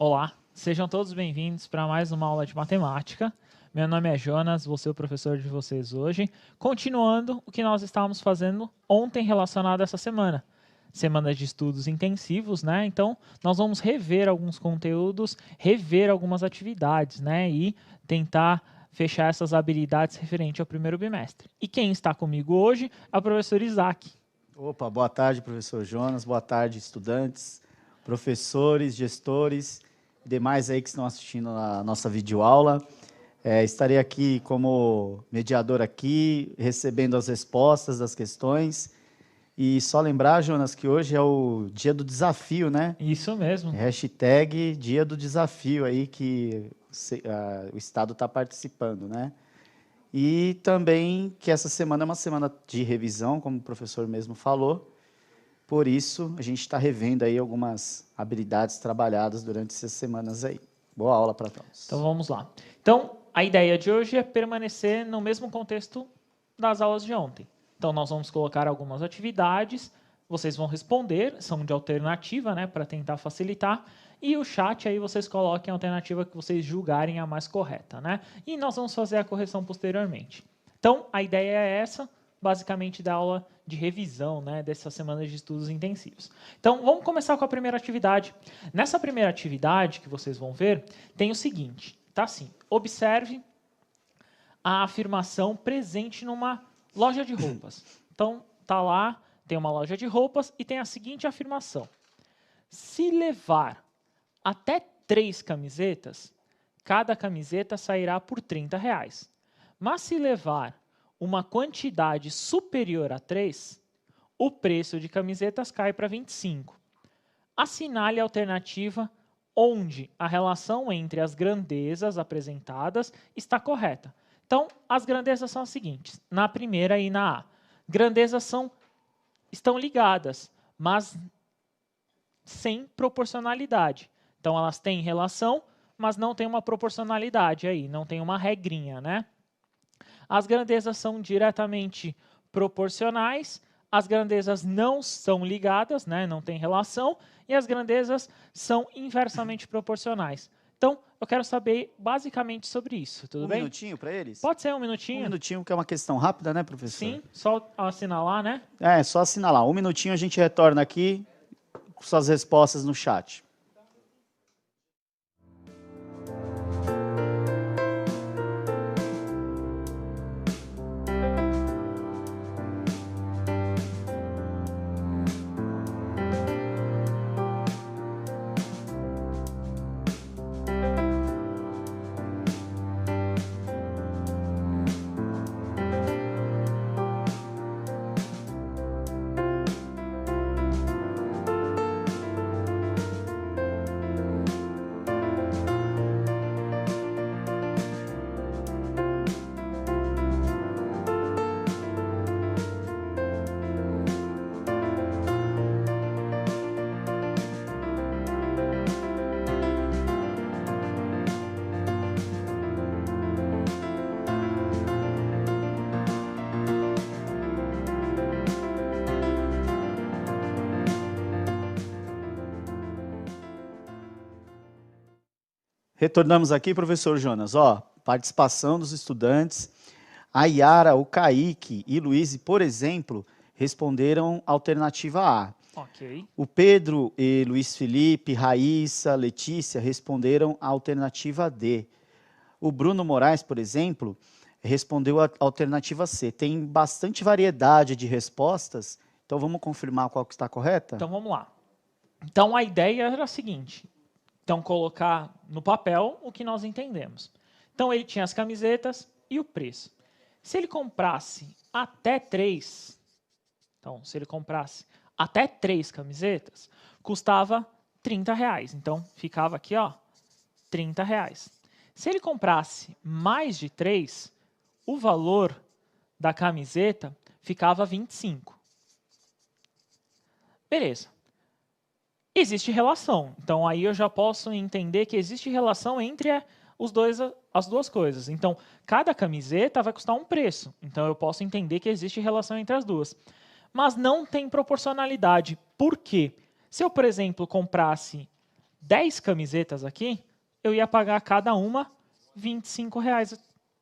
Olá, sejam todos bem-vindos para mais uma aula de matemática. Meu nome é Jonas, vou ser o professor de vocês hoje, continuando o que nós estávamos fazendo ontem relacionado a essa semana. Semana de estudos intensivos, né? Então, nós vamos rever alguns conteúdos, rever algumas atividades, né? E tentar fechar essas habilidades referente ao primeiro bimestre. E quem está comigo hoje é o professor Isaac. Opa, boa tarde, professor Jonas, boa tarde, estudantes, professores, gestores e demais aí que estão assistindo a nossa videoaula. Estarei aqui como mediador aqui, recebendo as respostas das questões. E só lembrar, Jonas, que hoje é o dia do desafio, né? Isso mesmo. Hashtag dia do desafio aí que o Estado está participando, né? E também que essa semana é uma semana de revisão, como o professor mesmo falou. Por isso, a gente está revendo aí algumas habilidades trabalhadas durante essas semanas aí. Boa aula para todos. Então, vamos lá. Então, a ideia de hoje é permanecer no mesmo contexto das aulas de ontem. Então, nós vamos colocar algumas atividades, vocês vão responder, são de alternativa, né, para tentar facilitar, e o chat aí vocês coloquem a alternativa que vocês julgarem a mais correta, né? E nós vamos fazer a correção posteriormente. Então, a ideia é essa, basicamente da aula de revisão, né, dessa semana de estudos intensivos. Então, vamos começar com a primeira atividade. Nessa primeira atividade que vocês vão ver, tem o seguinte, tá assim, observe a afirmação presente numa loja de roupas. Então, tá lá, tem uma loja de roupas e tem a seguinte afirmação. Se levar até 3 camisetas, cada camiseta sairá por R$30. Mas se levar uma quantidade superior a 3, o preço de camisetas cai para 25. Assinale a alternativa onde a relação entre as grandezas apresentadas está correta. Então, as grandezas são as seguintes, na primeira e na A. Grandezas estão ligadas, mas sem proporcionalidade. Então, elas têm relação, mas não tem uma proporcionalidade aí, não tem uma regrinha, né? As grandezas são diretamente proporcionais, as grandezas não são ligadas, né? Não tem relação, e as grandezas são inversamente proporcionais. Então, eu quero saber basicamente sobre isso, tudo bem? Um minutinho para eles? Pode ser um minutinho. Um minutinho, que é uma questão rápida, né, professor? Sim, só assinalar, né? Só assinalar. Um minutinho a gente retorna aqui com suas respostas no chat. Retornamos aqui, professor Jonas. Participação dos estudantes. A Yara, o Kaique e Luiz, por exemplo, responderam alternativa A. Ok. O Pedro e Luiz Felipe, Raíssa, Letícia responderam a alternativa D. O Bruno Moraes, por exemplo, respondeu a alternativa C. Tem bastante variedade de respostas, então vamos confirmar qual que está correta? Então, vamos lá. Então, a ideia era a seguinte. Então, colocar no papel o que nós entendemos. Então, ele tinha as camisetas e o preço. Se ele comprasse até 3, então, se ele comprasse até 3 camisetas, custava R$30. Então, ficava aqui, ó, R$30. Se ele comprasse mais de 3, o valor da camiseta ficava 25. Beleza. Existe relação. Então, aí eu já posso entender que existe relação entre as duas coisas. Então, cada camiseta vai custar um preço. Então, eu posso entender que existe relação entre as duas. Mas não tem proporcionalidade. Por quê? Se eu, por exemplo, comprasse 10 camisetas aqui, eu ia pagar cada uma R$ 25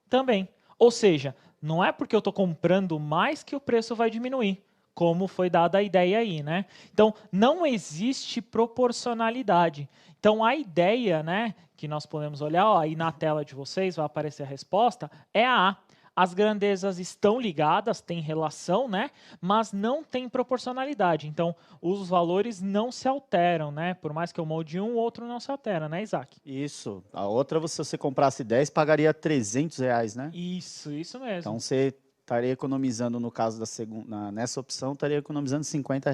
também. Ou seja, não é porque eu estou comprando mais que o preço vai diminuir, como foi dada a ideia aí, né? Então, não existe proporcionalidade. Então, a ideia, né, que nós podemos olhar, ó, aí na tela de vocês vai aparecer a resposta, é a A. As grandezas estão ligadas, têm relação, né? Mas não tem proporcionalidade. Então, os valores não se alteram, né? Por mais que eu molde um, o outro não se altera, né, Isaac? Isso. A outra, se você comprasse 10, pagaria R$ 300, né? Isso mesmo. Então, você estaria economizando, no caso da segunda, nessa opção, estaria economizando R$ 50.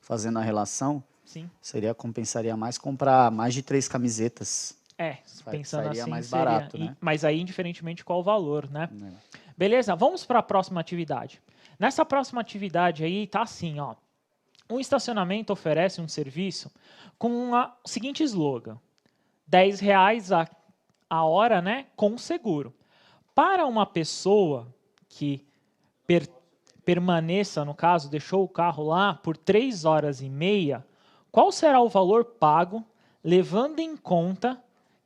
Fazendo a relação, Sim. compensaria mais comprar mais de 3 camisetas. Pensando assim, mais seria, barato, né? Mas aí, indiferentemente qual o valor, né? É. Beleza? Vamos para a próxima atividade. Nessa próxima atividade aí, tá assim, ó. Um estacionamento oferece um serviço com o seguinte slogan: R$ 10 a hora, né, com seguro. Para uma pessoa que permaneça, no caso, deixou o carro lá por 3 horas e meia, qual será o valor pago, levando em conta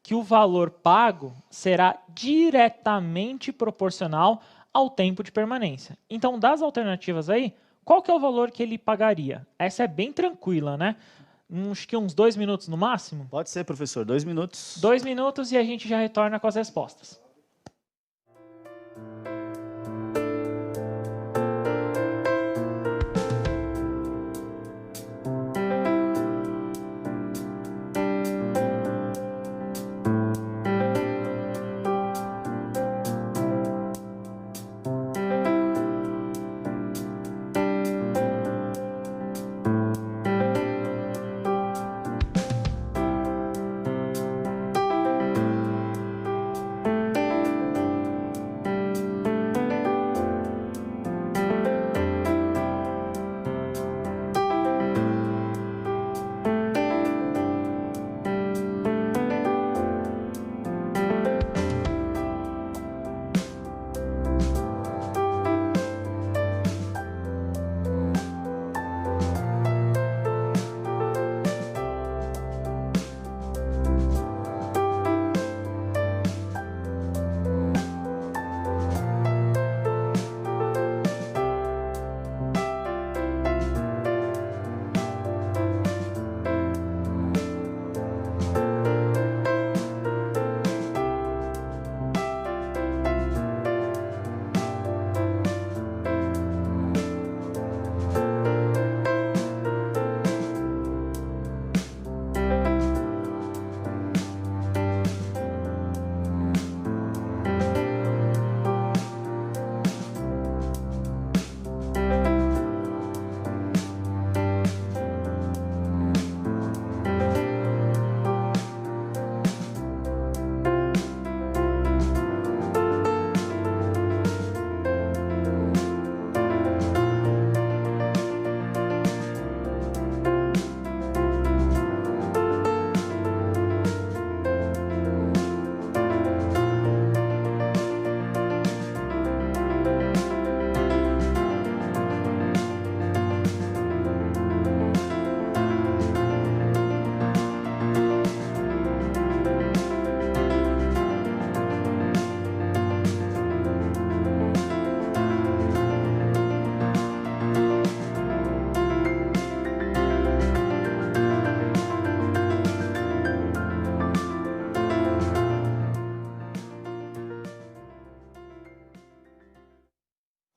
que o valor pago será diretamente proporcional ao tempo de permanência? Então, das alternativas aí, qual que é o valor que ele pagaria? Essa é bem tranquila, né? Acho que uns 2 minutos no máximo. Pode ser, professor. 2 minutos. 2 minutos e a gente já retorna com as respostas.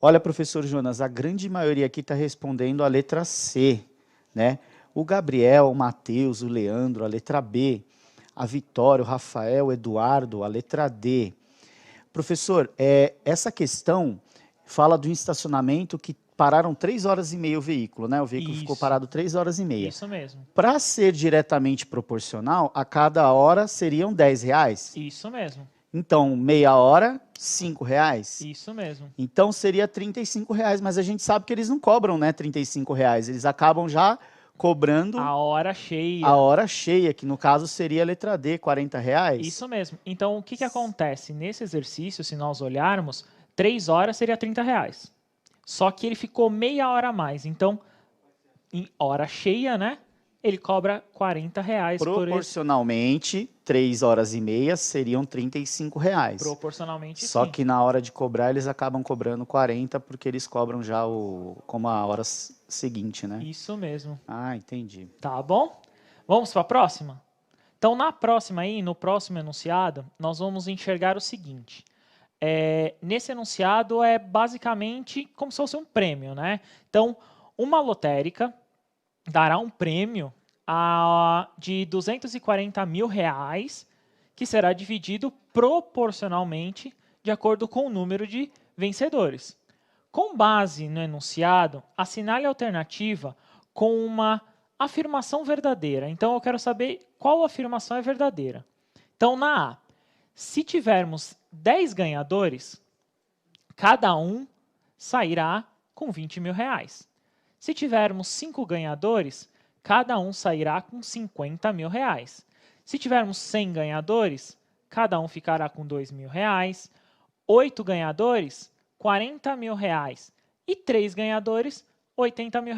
Olha, professor Jonas, a grande maioria aqui está respondendo a letra C, né? O Gabriel, o Matheus, o Leandro, a letra B. A Vitória, o Rafael, o Eduardo, a letra D. Professor, essa questão fala do estacionamento que pararam 3 horas e meia o veículo, né? O veículo ficou parado 3 horas e meia. Isso mesmo. Para ser diretamente proporcional, a cada hora seriam R$ 10. Isso mesmo. Então, meia hora, R$ 5. Isso mesmo. Então, seria R$ 35, mas a gente sabe que eles não cobram, né, R$ 35. Eles acabam já cobrando a hora cheia. A hora cheia, que no caso seria a letra D, R$ 40. Isso mesmo. Então, o que acontece? Nesse exercício, se nós olharmos, 3 horas seria R$ 30. Só que ele ficou meia hora a mais. Então, em hora cheia, né? ele cobra R$40 por esse. Proporcionalmente, 3 horas e meia seriam R$35. Proporcionalmente, Só sim. que na hora de cobrar, eles acabam cobrando 40, porque eles cobram já como a hora seguinte, né? Isso mesmo. Ah, entendi. Tá bom? Vamos para a próxima? Então, na próxima aí, no próximo enunciado, nós vamos enxergar o seguinte. Nesse enunciado é basicamente como se fosse um prêmio, né? Então, uma lotérica dará um prêmio de R$240 mil, que será dividido proporcionalmente de acordo com o número de vencedores. Com base no enunciado, assinale a alternativa com uma afirmação verdadeira. Então, eu quero saber qual afirmação é verdadeira. Então, na A, se tivermos 10 ganhadores, cada um sairá com R$20 mil. Se tivermos 5 ganhadores, cada um sairá com R$50 mil. Se tivermos 100 ganhadores, cada um ficará com R$2 mil. 8 ganhadores, R$40 mil. E 3 ganhadores, R$80 mil.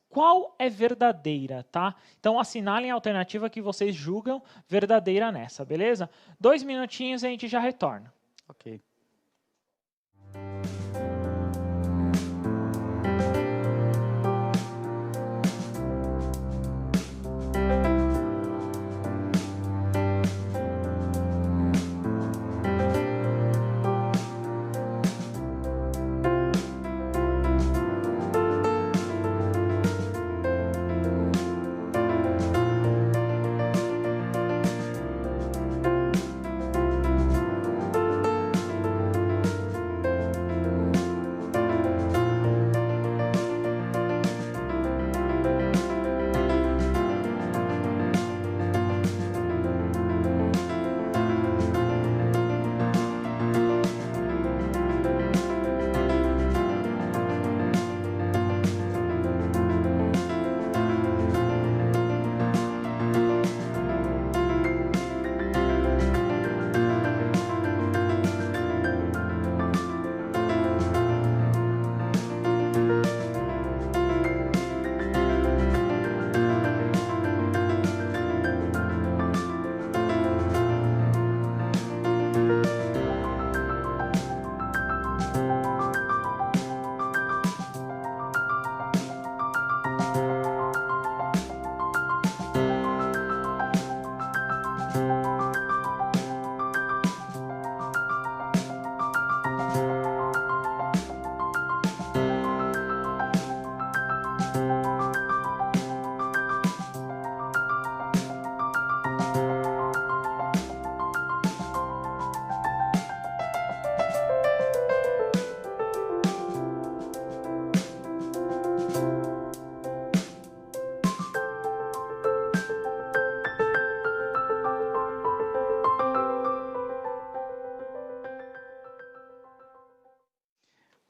Qual é verdadeira, tá? Então, assinalem a alternativa que vocês julgam verdadeira nessa, beleza? 2 minutinhos e a gente já retorna. Ok.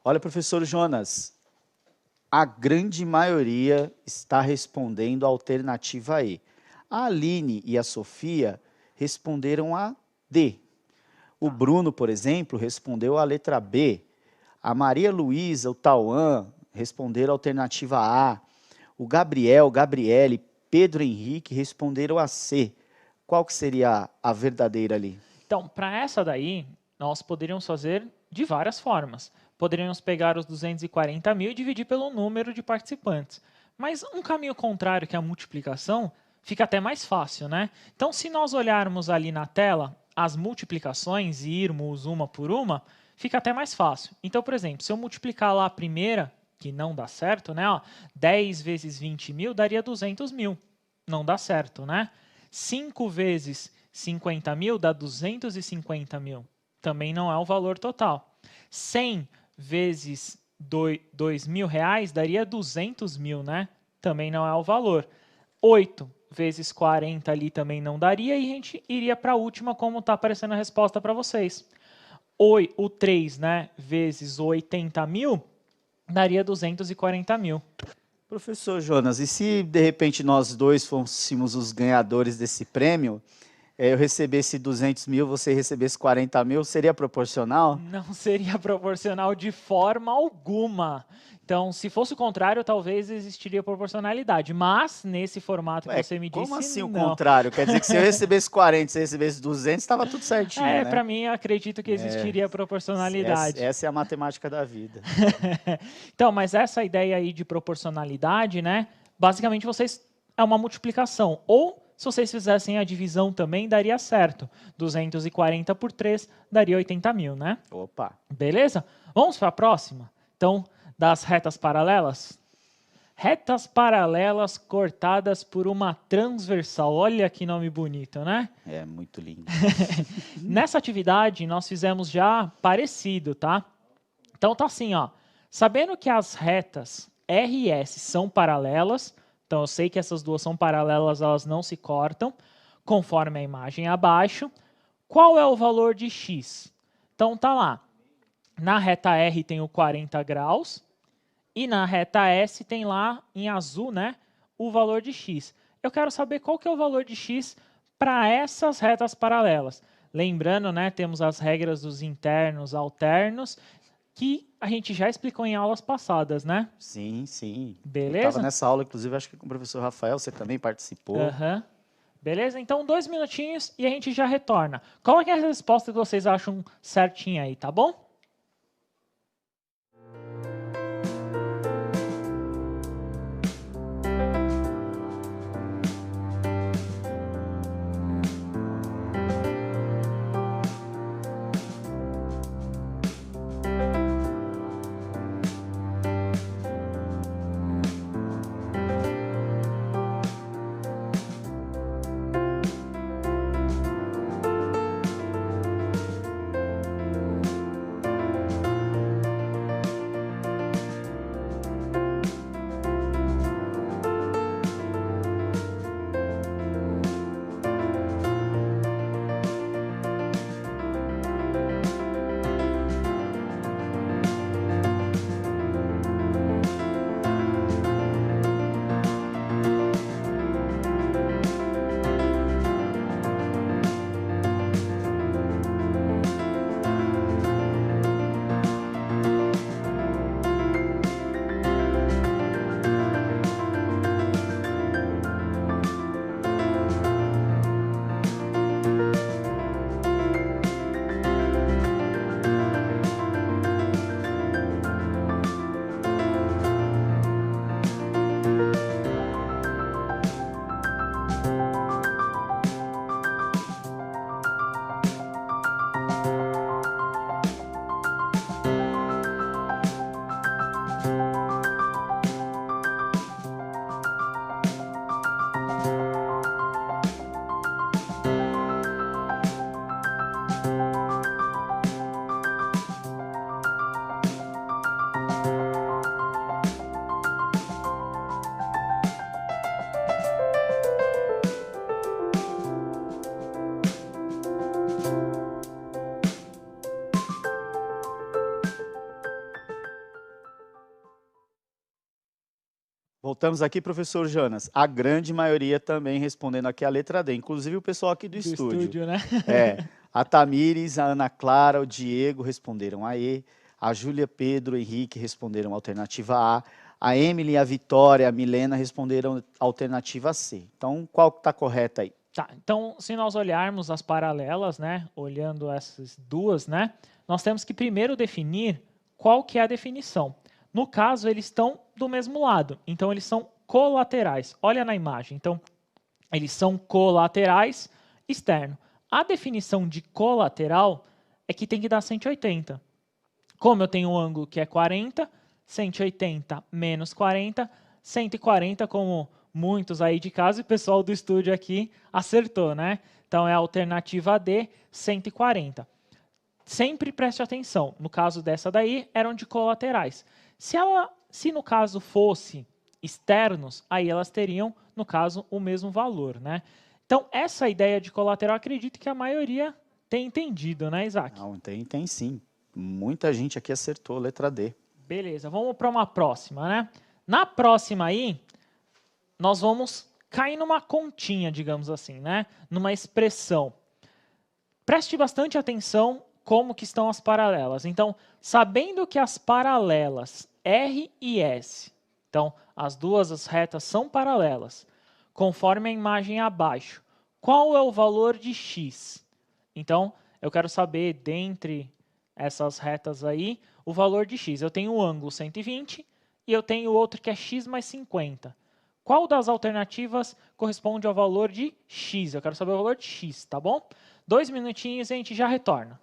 Olha, professor Jonas, a grande maioria está respondendo a alternativa E. A Aline e a Sofia responderam a D. O Bruno, por exemplo, respondeu a letra B. A Maria Luísa, o Tauan responderam a alternativa A. O Gabriel, Gabriele, Pedro Henrique responderam a C. Qual que seria a verdadeira ali? Então, para essa daí, nós poderíamos fazer de várias formas. Poderíamos pegar os 240 mil e dividir pelo número de participantes. Mas um caminho contrário, que é a multiplicação, fica até mais fácil, né? Então, se nós olharmos ali na tela as multiplicações e irmos uma por uma, fica até mais fácil. Então, por exemplo, se eu multiplicar lá a primeira, que não dá certo, né? 10 vezes 20 mil daria 200 mil. Não dá certo, né? 5 vezes 50 mil dá 250 mil. Também não é o valor total. 100 vezes R$2 mil daria 200 mil, né? Também não é o valor. 8 vezes 40 ali também não daria e a gente iria para a última, como está aparecendo a resposta para vocês. O 3, né, vezes 80 mil daria 240 mil. Professor Jonas, e se de repente nós dois fôssemos os ganhadores desse prêmio, eu recebesse 200 mil, você recebesse 40 mil, seria proporcional? Não seria proporcional de forma alguma. Então, se fosse o contrário, talvez existiria proporcionalidade. Mas, nesse formato que Ué, você me como disse, assim o não. contrário? Quer dizer que se eu recebesse 40, você recebesse 200, estava tudo certinho, né? Para mim, eu acredito que existiria proporcionalidade. Essa é a matemática da vida. Então, mas essa ideia aí de proporcionalidade, né? Basicamente, é uma multiplicação. Ou, se vocês fizessem a divisão também, daria certo. 240 por 3 daria 80 mil, né? Opa! Beleza? Vamos para a próxima? Então, das retas paralelas. Retas paralelas cortadas por uma transversal. Olha que nome bonito, né? É muito lindo. Nessa atividade, nós fizemos já parecido, tá? Então, tá assim, ó. Sabendo que as retas R e S são paralelas, então eu sei que essas duas são paralelas, elas não se cortam, conforme a imagem abaixo. Qual é o valor de x? Então, tá lá. Na reta R tem o 40 graus e na reta S tem lá em azul, né, o valor de x. Eu quero saber qual que é o valor de x para essas retas paralelas. Lembrando, né, temos as regras dos internos, alternos, que a gente já explicou em aulas passadas, né? Sim, sim. Beleza? Eu estava nessa aula, inclusive, acho que com o professor Rafael, você também participou. Uhum. Beleza? Então, 2 minutinhos e a gente já retorna. Coloquem a resposta que vocês acham certinha aí, tá bom? Voltamos aqui, professor Jonas. A grande maioria também respondendo aqui a letra D, inclusive o pessoal aqui do estúdio. Né? A Tamires, a Ana Clara, o Diego responderam a E, a Júlia, Pedro, Henrique responderam a alternativa A Emily, a Vitória, a Milena responderam a alternativa C. Então, qual está correta aí? Tá, então, se nós olharmos as paralelas, né, olhando essas duas, né, nós temos que primeiro definir qual que é a definição. No caso, eles estão do mesmo lado, então eles são colaterais. Olha na imagem, então, eles são colaterais externo. A definição de colateral é que tem que dar 180. Como eu tenho um ângulo que é 40, 180 menos 40, 140, como muitos aí de casa e o pessoal do estúdio aqui acertou, né? Então, é a alternativa D, 140. Sempre preste atenção. No caso dessa daí, eram de colaterais. Se no caso fosse externos, aí elas teriam, no caso, o mesmo valor, né? Então, essa ideia de colateral, acredito que a maioria tem entendido, né, Isaac? Não, tem sim. Muita gente aqui acertou, letra D. Beleza, vamos para uma próxima, né? Na próxima aí, nós vamos cair numa continha, digamos assim, né? Numa expressão. Preste bastante atenção como que estão as paralelas. Então, sabendo que as paralelas R e S, então, as retas são paralelas, conforme a imagem abaixo, qual é o valor de x? Então, eu quero saber, dentre essas retas aí, o valor de x. Eu tenho um ângulo 120 e eu tenho outro que é x mais 50. Qual das alternativas corresponde ao valor de x? Eu quero saber o valor de x, tá bom? 2 minutinhos e a gente já retorna.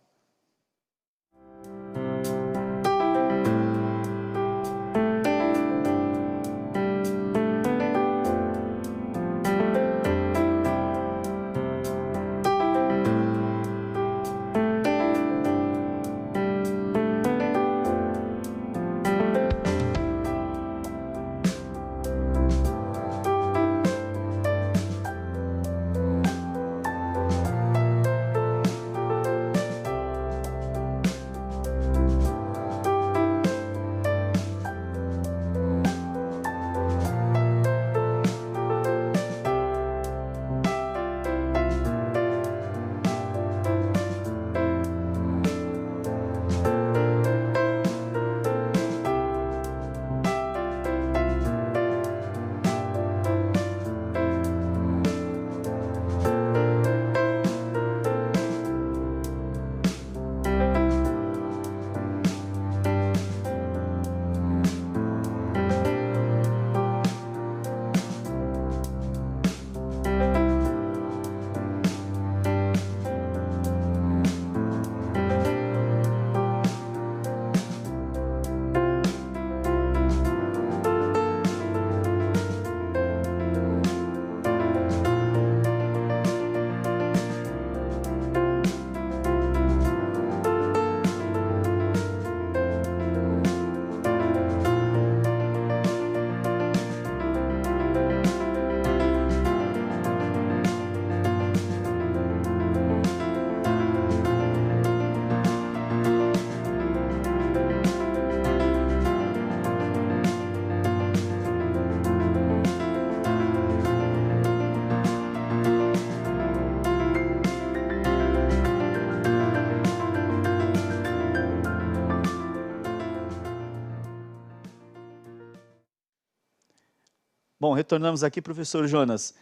Bom, retornamos aqui, professor Jonas.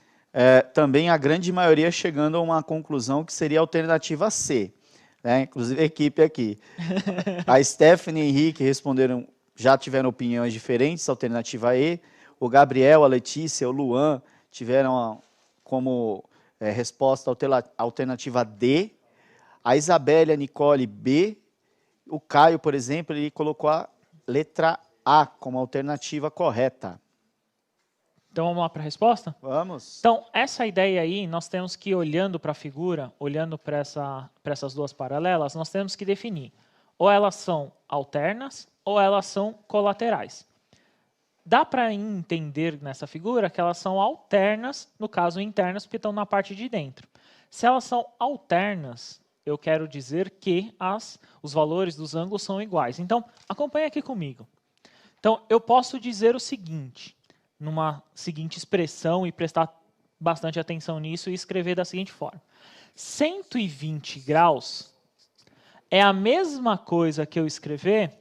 Também a grande maioria chegando a uma conclusão que seria a alternativa C, né? Inclusive a equipe aqui. A Stephanie e o Henrique responderam, já tiveram opiniões diferentes, alternativa E. O Gabriel, a Letícia, o Luan tiveram como resposta a alternativa D. A Isabelle, a Nicole, B. O Caio, por exemplo, ele colocou a letra A como alternativa correta. Então, vamos lá para a resposta? Vamos. Então, essa ideia aí, nós temos que, olhando para a figura, olhando para essas duas paralelas, nós temos que definir. Ou elas são alternas, ou elas são colaterais. Dá para entender nessa figura que elas são alternas, no caso internas, porque estão na parte de dentro. Se elas são alternas, eu quero dizer que os valores dos ângulos são iguais. Então, acompanhe aqui comigo. Então, eu posso dizer o seguinte, numa seguinte expressão, e prestar bastante atenção nisso, e escrever da seguinte forma. 120 graus é a mesma coisa que eu escrever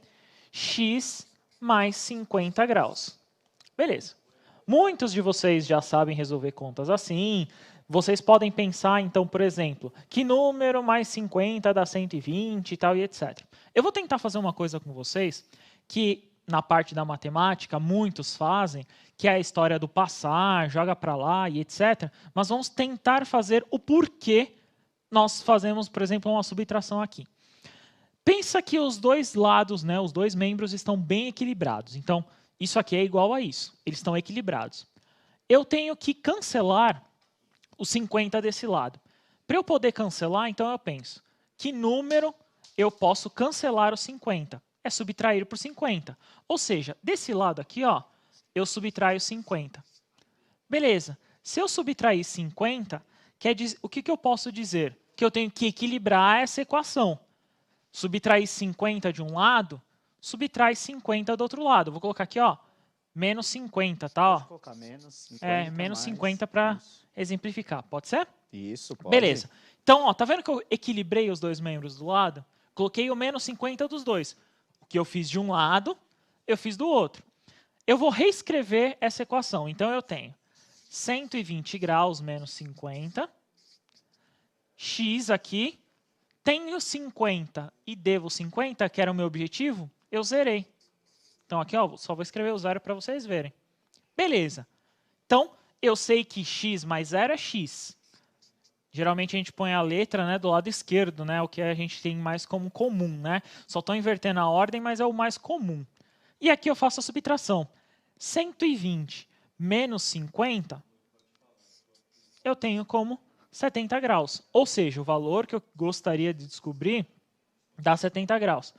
x mais 50 graus. Beleza. Muitos de vocês já sabem resolver contas assim. Vocês podem pensar, então, por exemplo, que número mais 50 dá 120 e tal, e etc. Eu vou tentar fazer uma coisa com vocês que, na parte da matemática, muitos fazem, que é a história do passar, joga para lá e etc. Mas vamos tentar fazer o porquê nós fazemos, por exemplo, uma subtração aqui. Pensa que os dois lados, né, os dois membros estão bem equilibrados. Então, isso aqui é igual a isso. Eles estão equilibrados. Eu tenho que cancelar os 50 desse lado. Para eu poder cancelar, então eu penso, que número eu posso cancelar os 50? É subtrair por 50. Ou seja, desse lado aqui, ó, eu subtraio 50. Beleza. Se eu subtrair 50, quer dizer, o que eu posso dizer? Que eu tenho que equilibrar essa equação. Subtrair 50 de um lado, subtrai 50 do outro lado. Vou colocar aqui, ó, menos 50, tá? Ó. Pode colocar menos 50. Menos mais 50 para isso. exemplificar. Pode ser? Isso, pode. Beleza. Então, ó, tá vendo que eu equilibrei os dois membros do lado? Coloquei o menos 50 dos dois. O que eu fiz de um lado, eu fiz do outro. Eu vou reescrever essa equação. Então, eu tenho 120 graus menos 50. X aqui. Tenho 50 e devo 50, que era o meu objetivo, eu zerei. Então, aqui, ó, só vou escrever o zero para vocês verem. Beleza. Então, eu sei que x mais 0 é x. Geralmente, a gente põe a letra, né, do lado esquerdo, né, o que a gente tem mais como comum. Né? Só estou invertendo a ordem, mas é o mais comum. E aqui eu faço a subtração. 120 menos 50, eu tenho como 70 graus. Ou seja, o valor que eu gostaria de descobrir dá 70 graus.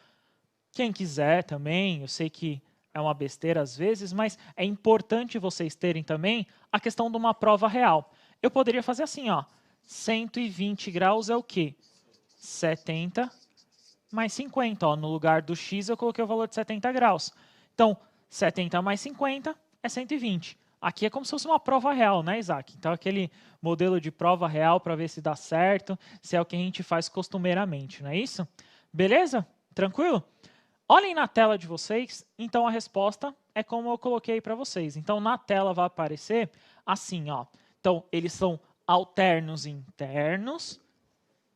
Quem quiser também, eu sei que é uma besteira às vezes, mas é importante vocês terem também a questão de uma prova real. Eu poderia fazer assim, ó, 120 graus é o quê? 70 mais 50. Ó, no lugar do x eu coloquei o valor de 70 graus. Então, 70 mais 50 é 120. Aqui é como se fosse uma prova real, né, Isaac? Então, aquele modelo de prova real para ver se dá certo, se é o que a gente faz costumeiramente, não é isso? Beleza? Tranquilo? Olhem na tela de vocês, então a resposta é como eu coloquei para vocês. Então, na tela vai aparecer assim, ó. Então, eles são alternos e internos,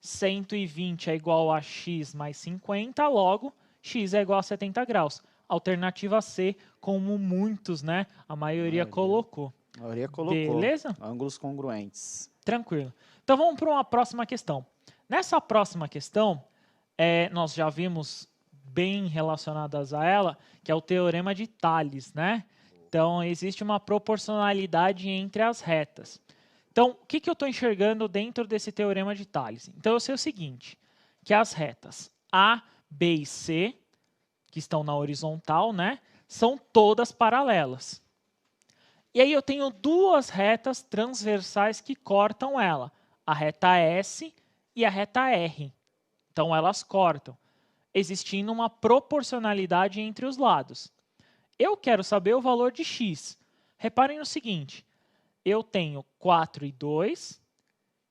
120 é igual a x mais 50, logo, x é igual a 70 graus. Alternativa C, como muitos, né? A maioria colocou. A maioria colocou. Beleza? Ângulos congruentes. Tranquilo. Então vamos para uma próxima questão. Nessa próxima questão, nós já vimos bem relacionadas a ela, que é o teorema de Tales, né? Então existe uma proporcionalidade entre as retas. Então, o que eu estou enxergando dentro desse teorema de Tales? Então eu sei o seguinte, que as retas A, B e C, que estão na horizontal, né, são todas paralelas. E aí eu tenho duas retas transversais que cortam ela, a reta S e a reta R. Então, elas cortam, existindo uma proporcionalidade entre os lados. Eu quero saber o valor de x. Reparem no seguinte, eu tenho 4 e 2,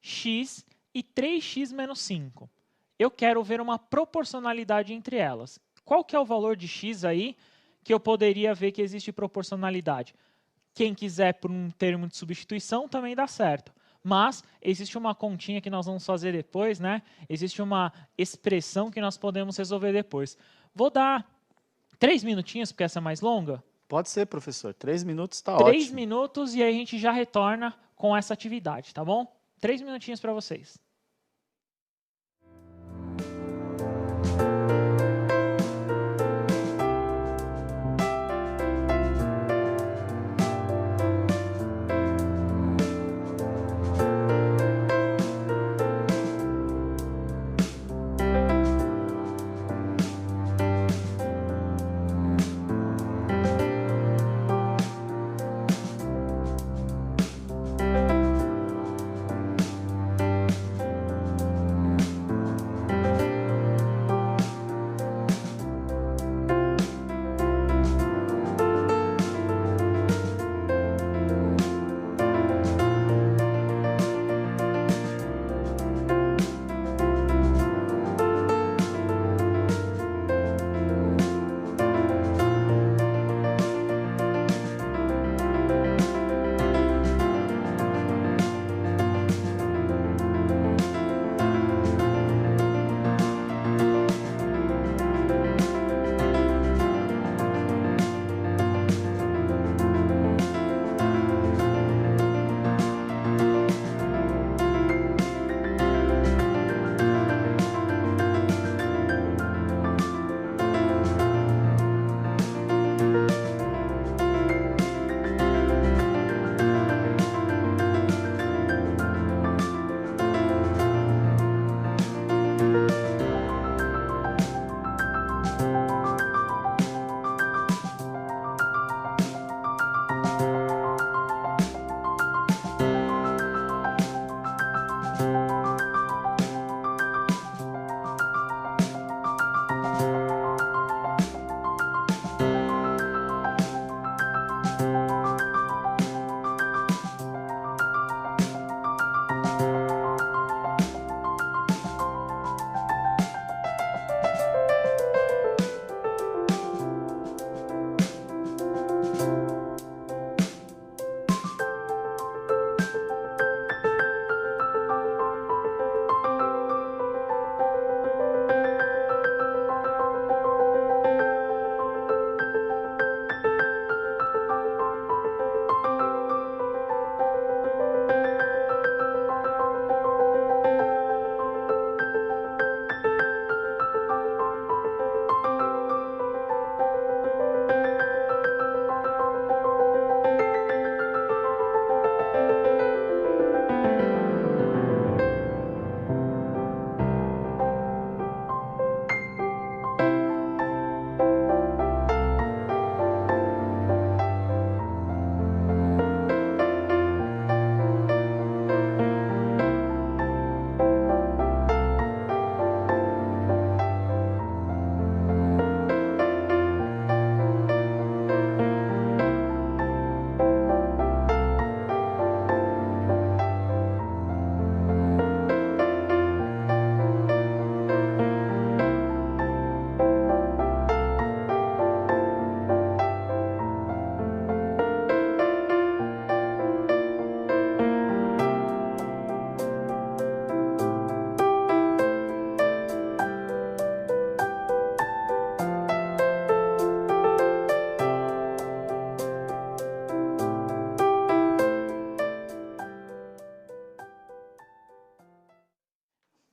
x e 3x menos 5. Eu quero ver uma proporcionalidade entre elas. Qual que é o valor de x aí que eu poderia ver que existe proporcionalidade? Quem quiser por um termo de substituição também dá certo. Mas existe uma continha que nós vamos fazer depois, né? Existe uma expressão que nós podemos resolver depois. Vou dar 3 minutinhos, porque essa é mais longa. Pode ser, professor. 3 minutos está ótimo. 3 minutos e aí a gente já retorna com essa atividade, tá bom? 3 minutinhos para vocês.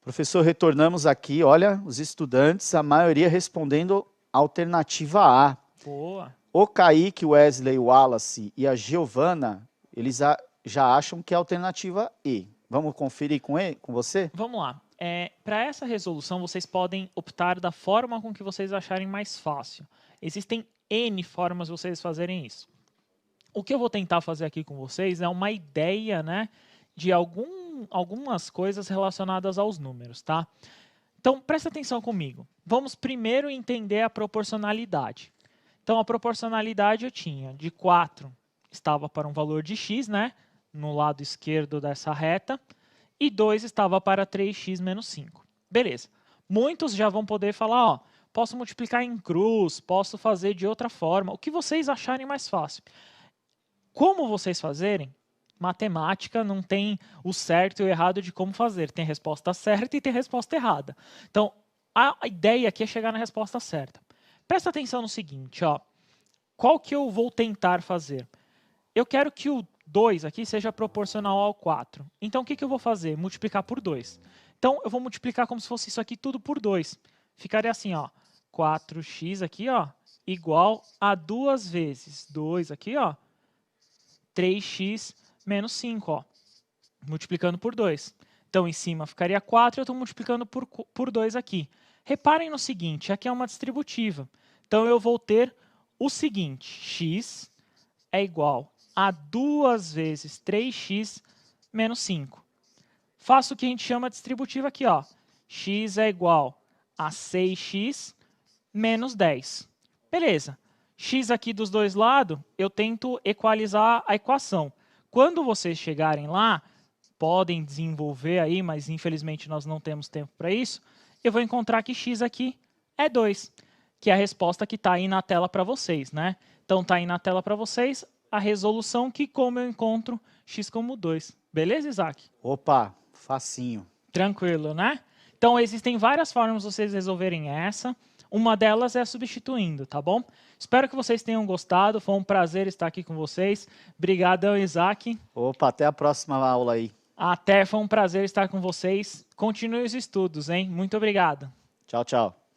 Professor, retornamos aqui, olha, os estudantes, a maioria respondendo alternativa A. Boa. O Kaique, o Wesley, o Wallace e a Giovana, eles já acham que é a alternativa E. Vamos conferir com você? Vamos lá. Para essa resolução, vocês podem optar da forma com que vocês acharem mais fácil. Existem N formas de vocês fazerem isso. O que eu vou tentar fazer aqui com vocês é uma ideia, né, de algumas coisas relacionadas aos números, tá? Então, presta atenção comigo. Vamos primeiro entender a proporcionalidade. Então, a proporcionalidade eu tinha de 4, estava para um valor de x, né, no lado esquerdo dessa reta, e 2 estava para 3x menos 5. Beleza. Muitos já vão poder falar, ó, posso multiplicar em cruz, posso fazer de outra forma, o que vocês acharem mais fácil. Como vocês fazerem, matemática não tem o certo e o errado de como fazer. Tem resposta certa e tem resposta errada. Então, a ideia aqui é chegar na resposta certa. Presta atenção no seguinte, ó. Qual que eu vou tentar fazer? Eu quero que o 2 aqui seja proporcional ao 4. Então, o que eu vou fazer? Multiplicar por 2. Então, eu vou multiplicar como se fosse isso aqui tudo por 2. Ficaria assim, ó. 4x aqui, ó, igual a 2 vezes 2 aqui, ó, 3x menos 5, ó, multiplicando por 2. Então, em cima ficaria 4 e eu estou multiplicando por 2 aqui. Reparem no seguinte, aqui é uma distributiva. Então, eu vou ter o seguinte, x é igual a 2 vezes 3x menos 5. Faço o que a gente chama de distributiva aqui, ó. X é igual a 6x menos 10. Beleza. X aqui dos dois lados, eu tento equalizar a equação. Quando vocês chegarem lá, podem desenvolver aí, mas infelizmente nós não temos tempo para isso, eu vou encontrar que x aqui é 2, que é a resposta que está aí na tela para vocês, né? Então, está aí na tela para vocês a resolução que como eu encontro x como 2. Beleza, Isaac? Opa, facinho. Tranquilo, né? Então, existem várias formas de vocês resolverem essa. Uma delas é substituindo, tá bom? Espero que vocês tenham gostado. Foi um prazer estar aqui com vocês. Obrigadão, Isaac. Opa, até a próxima aula aí. Até, foi um prazer estar com vocês. Continue os estudos, hein? Muito obrigado. Tchau, tchau.